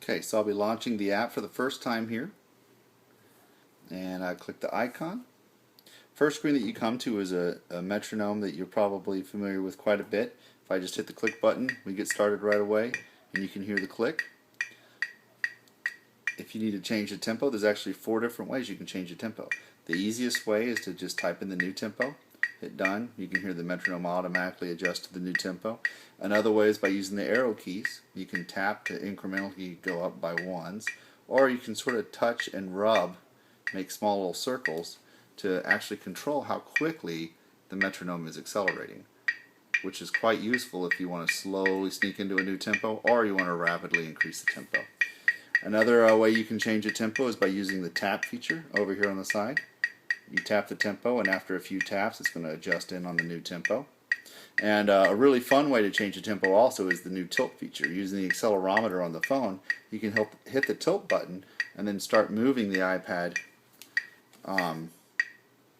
Okay, so I'll be launching the app for the first time here, and I click the icon. First screen that you come to is a metronome that you're probably familiar with quite a bit. If I just hit the click button, we get started right away, and you can hear the click. If you need to change the tempo, there's actually 4 different ways you can change the tempo. The easiest way is to just type in the new tempo, hit done. You can hear the metronome automatically adjust to the new tempo. Another way is by using the arrow keys. You can tap to incrementally go up by ones, or you can sort of touch and rub, make small little circles to actually control how quickly the metronome is accelerating, which is quite useful if you want to slowly sneak into a new tempo or you want to rapidly increase the tempo. Another way you can change the tempo is by using the tap feature over here on the side. You tap the tempo, and after a few taps it's going to adjust in on the new tempo. And a really fun way to change the tempo also is the new tilt feature. Using the accelerometer on the phone, you can hit the tilt button and then start moving the iPad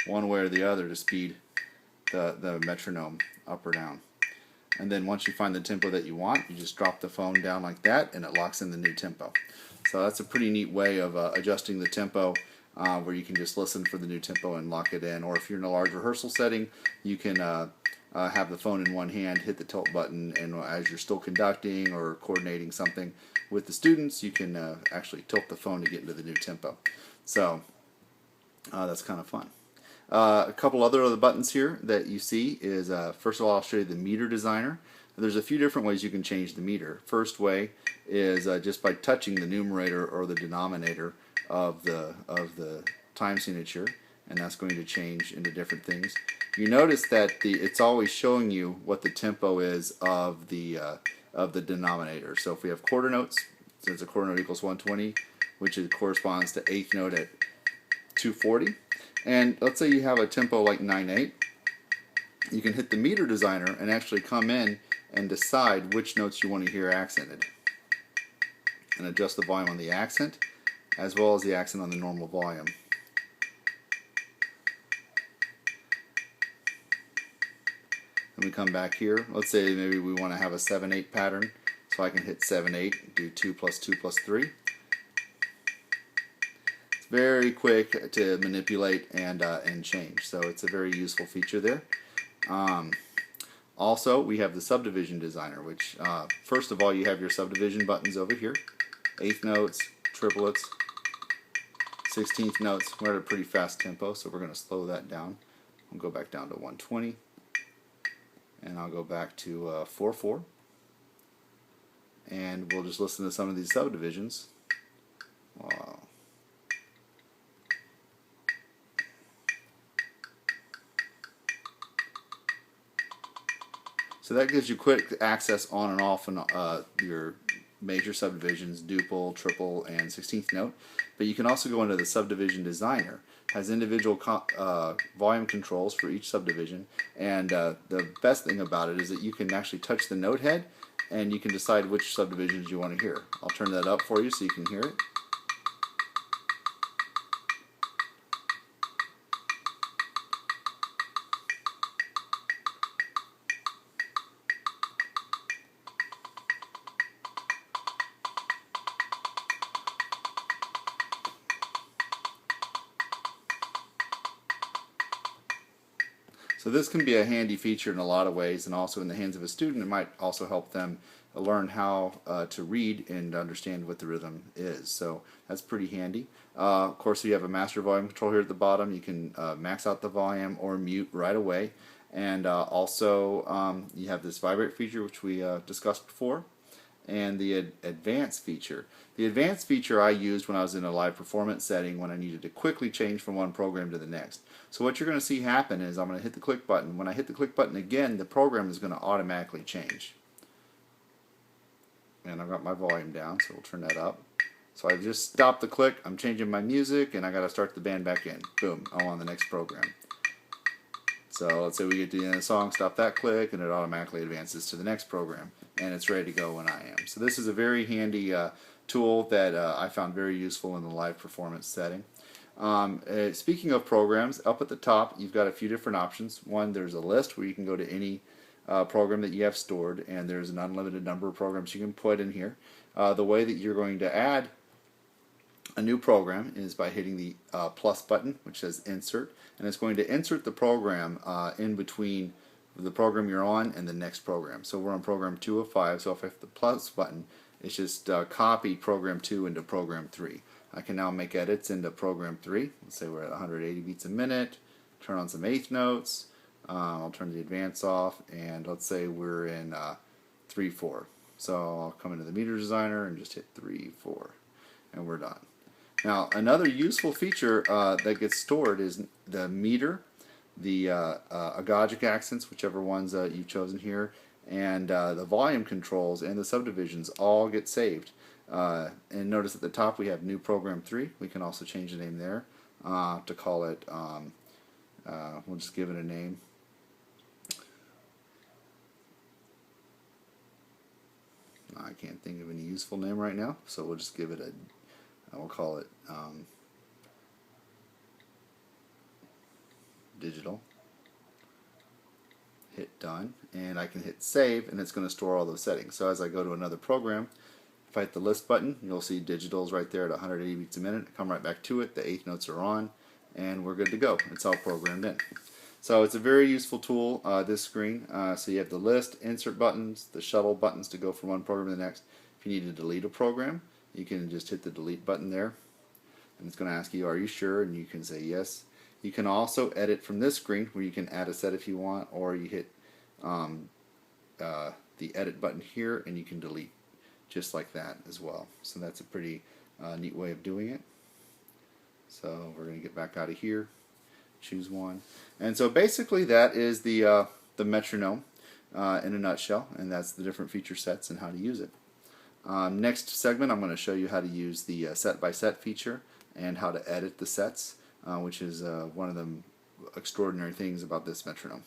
one way or the other to speed the metronome up or down. And then once you find the tempo that you want, you just drop the phone down like that and it locks in the new tempo. So that's a pretty neat way of adjusting the tempo, where you can just listen for the new tempo and lock it in. Or if you're in a large rehearsal setting, you can have the phone in one hand, hit the tilt button, and as you're still conducting or coordinating something with the students, you can actually tilt the phone to get into the new tempo. So that's kind of fun. A couple other buttons here that you see is, first of all, I'll show you the meter designer. There's a few different ways you can change the meter. First way is just by touching the numerator or the denominator of the time signature, and that's going to change into different things. You notice that it's always showing you what the tempo is of the denominator. So if we have quarter notes, since a quarter note equals 120, which corresponds to eighth note at 240. And let's say you have a tempo like 9/8, you can hit the meter designer and actually come in and decide which notes you want to hear accented, and adjust the volume on the accent as well as the accent on the normal volume. Then we come back here. Let's say maybe we want to have a 7/8 pattern, so I can hit 7/8, do 2 plus 2 plus 3. Very quick to manipulate and change, so it's a very useful feature there. Also, we have the subdivision designer, which first of all, you have your subdivision buttons over here: eighth notes, triplets, 16th notes. We're at a pretty fast tempo, so we're going to slow that down. I'll go back down to 120, and I'll go back to 4/4, and we'll just listen to some of these subdivisions. So that gives you quick access on and off and your major subdivisions, duple, triple, and 16th note. But you can also go into the subdivision designer. It has individual volume controls for each subdivision, and the best thing about it is that you can actually touch the note head and you can decide which subdivisions you want to hear. I'll turn that up for you so you can hear it. So this can be a handy feature in a lot of ways, and also in the hands of a student it might also help them learn how to read and understand what the rhythm is. So that's pretty handy. Of course, you have a master volume control here at the bottom. You can max out the volume or mute right away. And also you have this vibrate feature, which we discussed before, and the advanced feature. The advanced feature I used when I was in a live performance setting when I needed to quickly change from one program to the next. So what you're going to see happen is I'm going to hit the click button. When I hit the click button again, the program is going to automatically change. And I've got my volume down, so we'll turn that up. So I've just stopped the click, I'm changing my music, and I got to start the band back in. Boom, I'm on the next program. So let's say we get to the end of the song, stop that click, and it automatically advances to the next program, and it's ready to go when I am. So this is a very handy tool that I found very useful in the live performance setting. Speaking of programs, up at the top you've got a few different options. One, there's a list where you can go to any program that you have stored, and there's an unlimited number of programs you can put in here. The way that you're going to add a new program is by hitting the plus button, which says insert, and it's going to insert the program in between the program you're on and the next program. So we're on program 205, so if I hit the plus button, it's just copy program 2 into program 3. I can now make edits into program 3. Let's say we're at 180 beats a minute, turn on some eighth notes, I'll turn the advance off, and let's say we're in 3/4. So I'll come into the meter designer and just hit 3/4, and we're done. Now, another useful feature that gets stored is the meter, the agogic accents, whichever ones you've chosen here, and the volume controls and the subdivisions all get saved. And notice at the top we have new program 3. We can also change the name there to call it, we'll just give it a name. I can't think of any useful name right now, so we'll just give it a, we'll call it digital. Hit done, and I can hit save, and it's going to store all those settings. So as I go to another program, if I hit the list button, you'll see digital's right there at 180 beats a minute. Come right back to it, the eighth notes are on, and we're good to go. It's all programmed in. So it's a very useful tool, this screen. So you have the list, insert buttons, the shuttle buttons to go from one program to the next. If you need to delete a program, you can just hit the delete button there, and it's going to ask you, are you sure? And you can say yes. You can also edit from this screen, where you can add a set if you want, or you hit the edit button here and you can delete just like that as well. So that's a pretty neat way of doing it. So we're going to get back out of here, choose one, and so basically that is the metronome in a nutshell, and that's the different feature sets and how to use it. Next segment I'm going to show you how to use the set by set feature and how to edit the sets, which is one of the extraordinary things about this metronome.